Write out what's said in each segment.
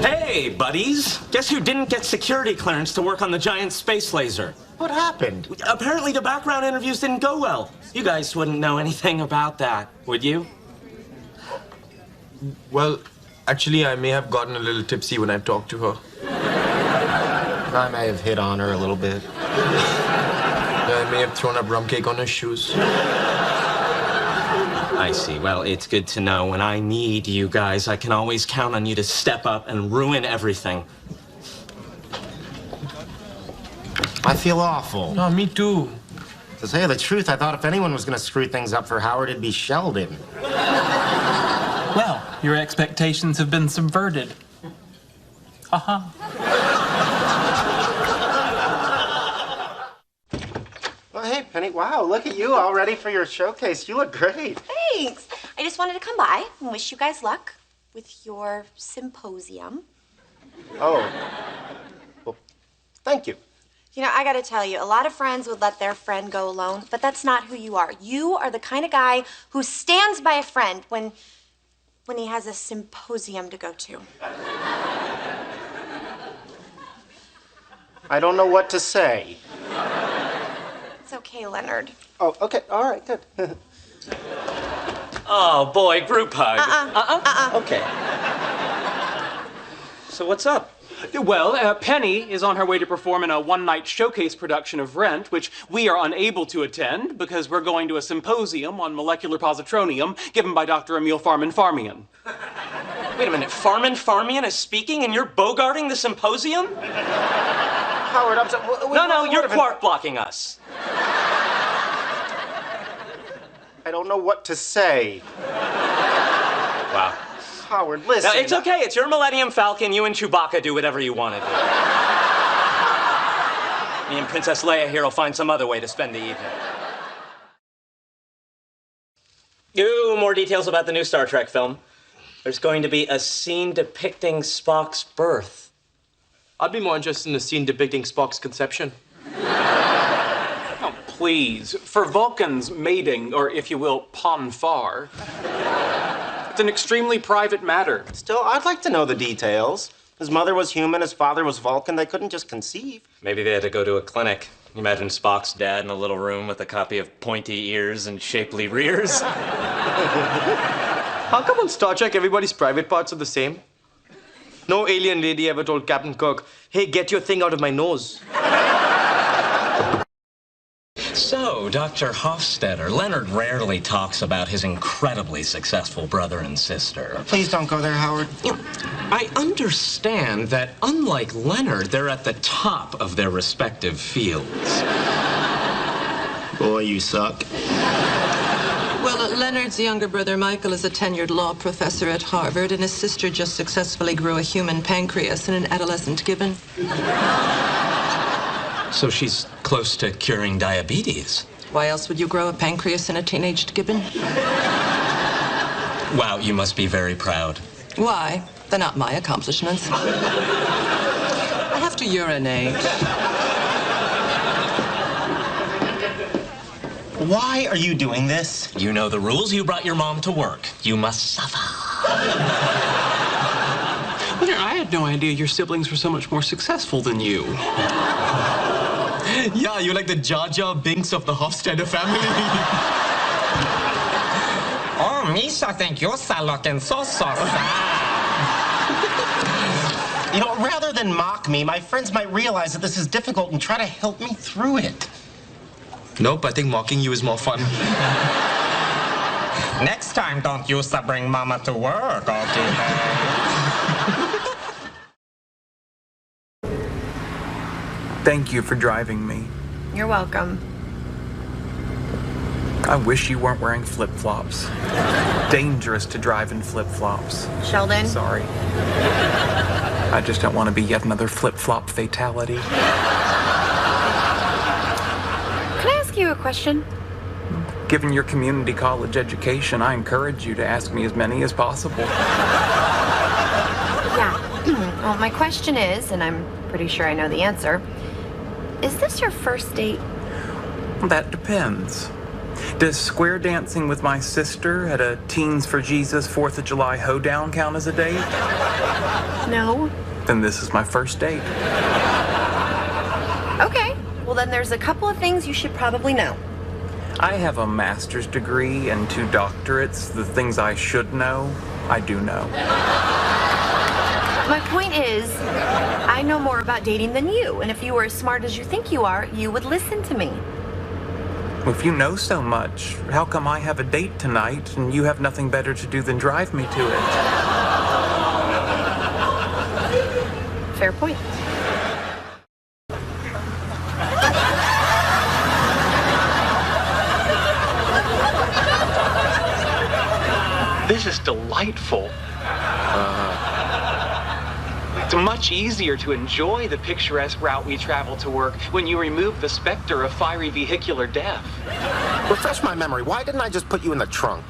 Hey, buddies. Guess who didn't get security clearance to work on the giant space laser? What happened? Apparently the background interviews didn't go well. You guys wouldn't know anything about that, would you? Well, actually, I may have gotten a little tipsy when I talked to her. I may have hit on her a little bit. Yeah, I may have thrown up rum cake on her shoes. I see. Well, it's good to know when I need you guys, I can always count on you to step up and ruin everything. I feel awful. No, me too. To tell you the truth, I thought if anyone was going to screw things up for Howard, it'd be Sheldon. Well, your expectations have been subverted. Uh-huh. Well, hey, Penny, wow, look at you all ready for your showcase. You look great. Thanks. I just wanted to come by and wish you guys luck with your symposium. Oh. Well, thank you. You know, I gotta tell you, a lot of friends would let their friend go alone, but that's not who you are. You are the kind of guy who stands by a friend when he has a symposium to go to. I don't know what to say. It's okay, Leonard. Oh, okay. All right, good. Oh, boy, group hug. Okay. So what's up? Well, Penny is on her way to perform in a one-night showcase production of Rent, which we are unable to attend because we're going to a symposium on molecular positronium given by Dr. Emil Farman-Farmian. Wait a minute, Farman-Farmian is speaking and you're bogarting the symposium? Howard, I'm sorry. No, you're Quark blocking us. I don't know what to say. Wow. Howard, listen. No, it's okay. It's your Millennium Falcon. You and Chewbacca do whatever you want to do. Me and Princess Leia here will find some other way to spend the evening. Ooh, more details about the new Star Trek film. There's going to be a scene depicting Spock's birth. I'd be more interested in a scene depicting Spock's conception. Oh, please. For Vulcans, mating, or if you will, ponfar, it's an extremely private matter. Still, I'd like to know the details. His mother was human, his father was Vulcan. They couldn't just conceive. Maybe they had to go to a clinic. Imagine Spock's dad in a little room with a copy of Pointy Ears and Shapely Rears. How come on Star Trek everybody's private parts are the same? No alien lady ever told Captain Kirk, hey, get your thing out of my nose. So, Dr. Hofstadter, Leonard rarely talks about his incredibly successful brother and sister. Please don't go there, Howard. I understand that, unlike Leonard, they're at the top of their respective fields. Boy, you suck. Well, Leonard's younger brother, Michael, is a tenured law professor at Harvard, and his sister just successfully grew a human pancreas in an adolescent gibbon. So she's close to curing diabetes. Why else would you grow a pancreas in a teenaged gibbon? Wow, you must be very proud. Why? They're not my accomplishments. I have to urinate. Why are you doing this? You know the rules. You brought your mom to work. You must suffer. I had no idea your siblings were so much more successful than you. Yeah, you're like the Jar Jar Binks of the Hofstadter family. Oh, Misha, think you're looking so sad. You know, rather than mock me, my friends might realize that this is difficult and try to help me through it. Nope, I think mocking you is more fun. Next time, don't use to bring Mama to work, okay? Thank you for driving me. You're welcome. I wish you weren't wearing flip-flops. Dangerous to drive in flip-flops. Sheldon? Sorry. I just don't want to be yet another flip-flop fatality. Can I ask you a question? Given your community college education, I encourage you to ask me as many as possible. Yeah. Well, my question is, and I'm pretty sure I know the answer, is this your first date? That depends. Does square dancing with my sister at a Teens for Jesus 4th of July hoedown count as a date? No. Then this is my first date. Okay. Well, then there's a couple of things you should probably know. I have a master's degree and 2 doctorates. The things I should know, I do know. My point is, I know more about dating than you, and if you were as smart as you think you are, you would listen to me. If you know so much, how come I have a date tonight and you have nothing better to do than drive me to it? Fair point. This is delightful. It's much easier to enjoy the picturesque route we travel to work when you remove the specter of fiery vehicular death. Refresh my memory. Why didn't I just put you in the trunk?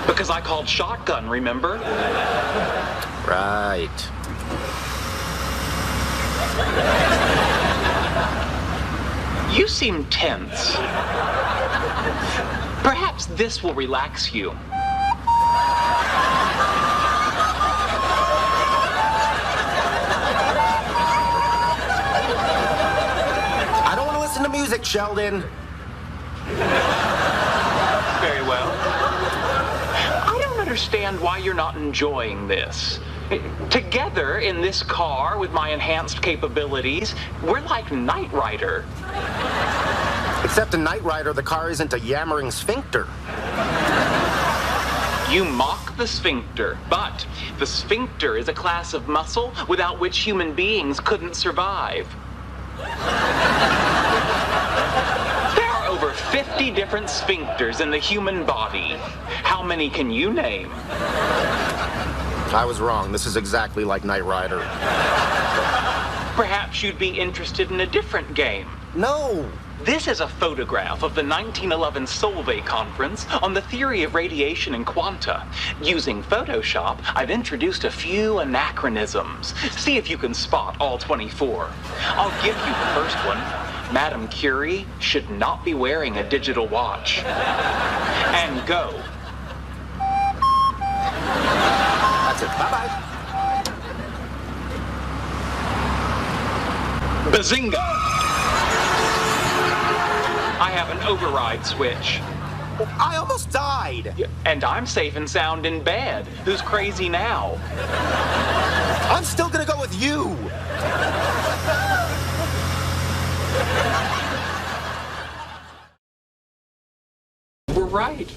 Because I called shotgun, remember? Right. You seem tense. Perhaps this will relax you. I don't want to listen to music, Sheldon. Very well. I don't understand why you're not enjoying this. Together in this car with my enhanced capabilities, we're like Knight Rider. Except in Knight Rider, the car isn't a yammering sphincter. You mock the sphincter, but the sphincter is a class of muscle without which human beings couldn't survive. There are over 50 different sphincters in the human body. How many can you name? I was wrong. This is exactly like Knight Rider. Perhaps you'd be interested in a different game. No. This is a photograph of the 1911 Solvay Conference on the theory of radiation and quanta. Using Photoshop, I've introduced a few anachronisms. See if you can spot all 24. I'll give you the first one. Madame Curie should not be wearing a digital watch. And go. That's it. Bye-bye. Bazinga! I have an override switch. I almost died. And I'm safe and sound in bed. Who's crazy now? I'm still gonna go with you. We're right.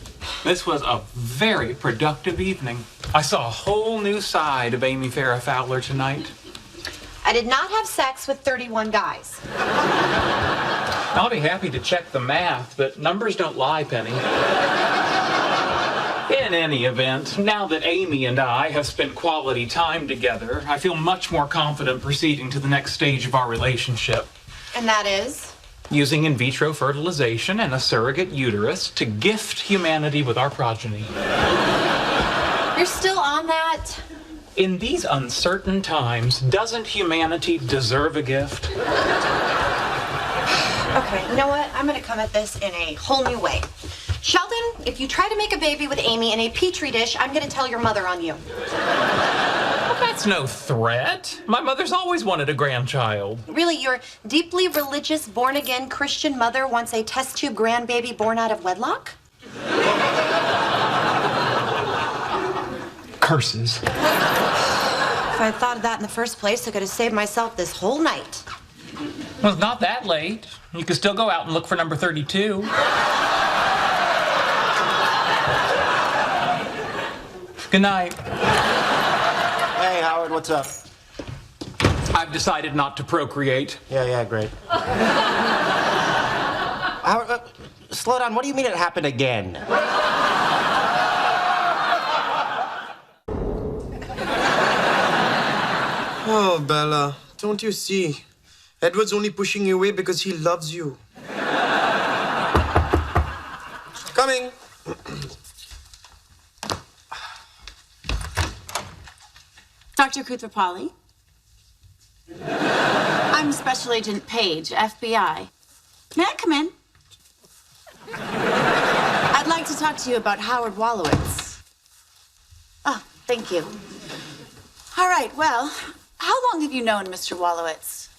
This was a very productive evening. I saw a whole new side of Amy Farrah Fowler tonight. I did not have sex with 31 guys. I'll be happy to check the math, but numbers don't lie, Penny. In any event, now that Amy and I have spent quality time together, I feel much more confident proceeding to the next stage of our relationship. And that is? Using in vitro fertilization and a surrogate uterus to gift humanity with our progeny. You're still on that? In these uncertain times, doesn't humanity deserve a gift? Okay, you know what? I'm gonna come at this in a whole new way. Sheldon, if you try to make a baby with Amy in a petri dish, I'm gonna tell your mother on you. Well, that's no threat. My mother's always wanted a grandchild. Really, your deeply religious, born-again Christian mother wants a test tube grandbaby born out of wedlock? Curses. If I had thought of that in the first place, I could have saved myself this whole night. Well, it's not that late. You can still go out and look for number 32. Good night. Hey, Howard, what's up? I've decided not to procreate. Yeah, great. Howard, slow down. What do you mean it happened again? Oh, Bella, don't you see? Edward's only pushing you away because he loves you. Coming. Dr. Koothrappali? I'm Special Agent Page, FBI. May I come in? to talk to you about Howard Wolowitz. Oh, thank you. All right, well, how long have you known Mr. Wolowitz?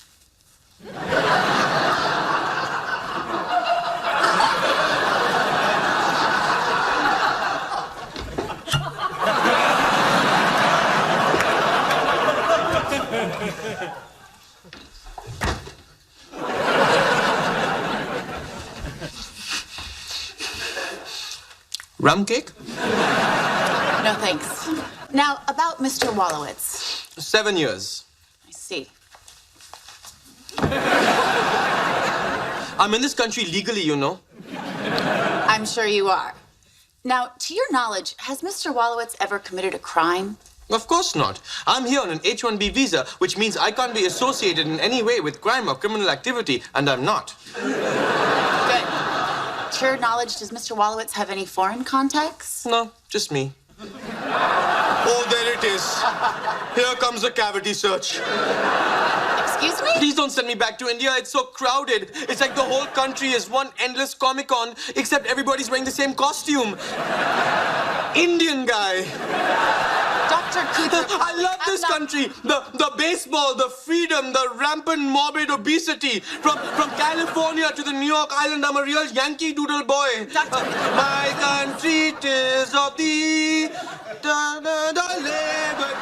Rum cake? No, thanks. Now, about Mr. Wolowitz. 7 years. I see. I'm in this country legally, you know. I'm sure you are. Now, to your knowledge, has Mr. Wolowitz ever committed a crime? Of course not. I'm here on an H-1B visa, which means I can't be associated in any way with crime or criminal activity, and I'm not. Good. To your knowledge, does Mr. Wolowitz have any foreign contacts? No, just me. Oh, there it is. Here comes the cavity search. Excuse me? Please don't send me back to India. It's so crowded. It's like the whole country is one endless Comic-Con, except everybody's wearing the same costume. Indian guy. Dr. Cooper. I love this country. The baseball, the freedom, the rampant morbid obesity. From California to the New York Island, I'm a real Yankee Doodle boy. My country 'tis of thee. Da, da, da, liberty.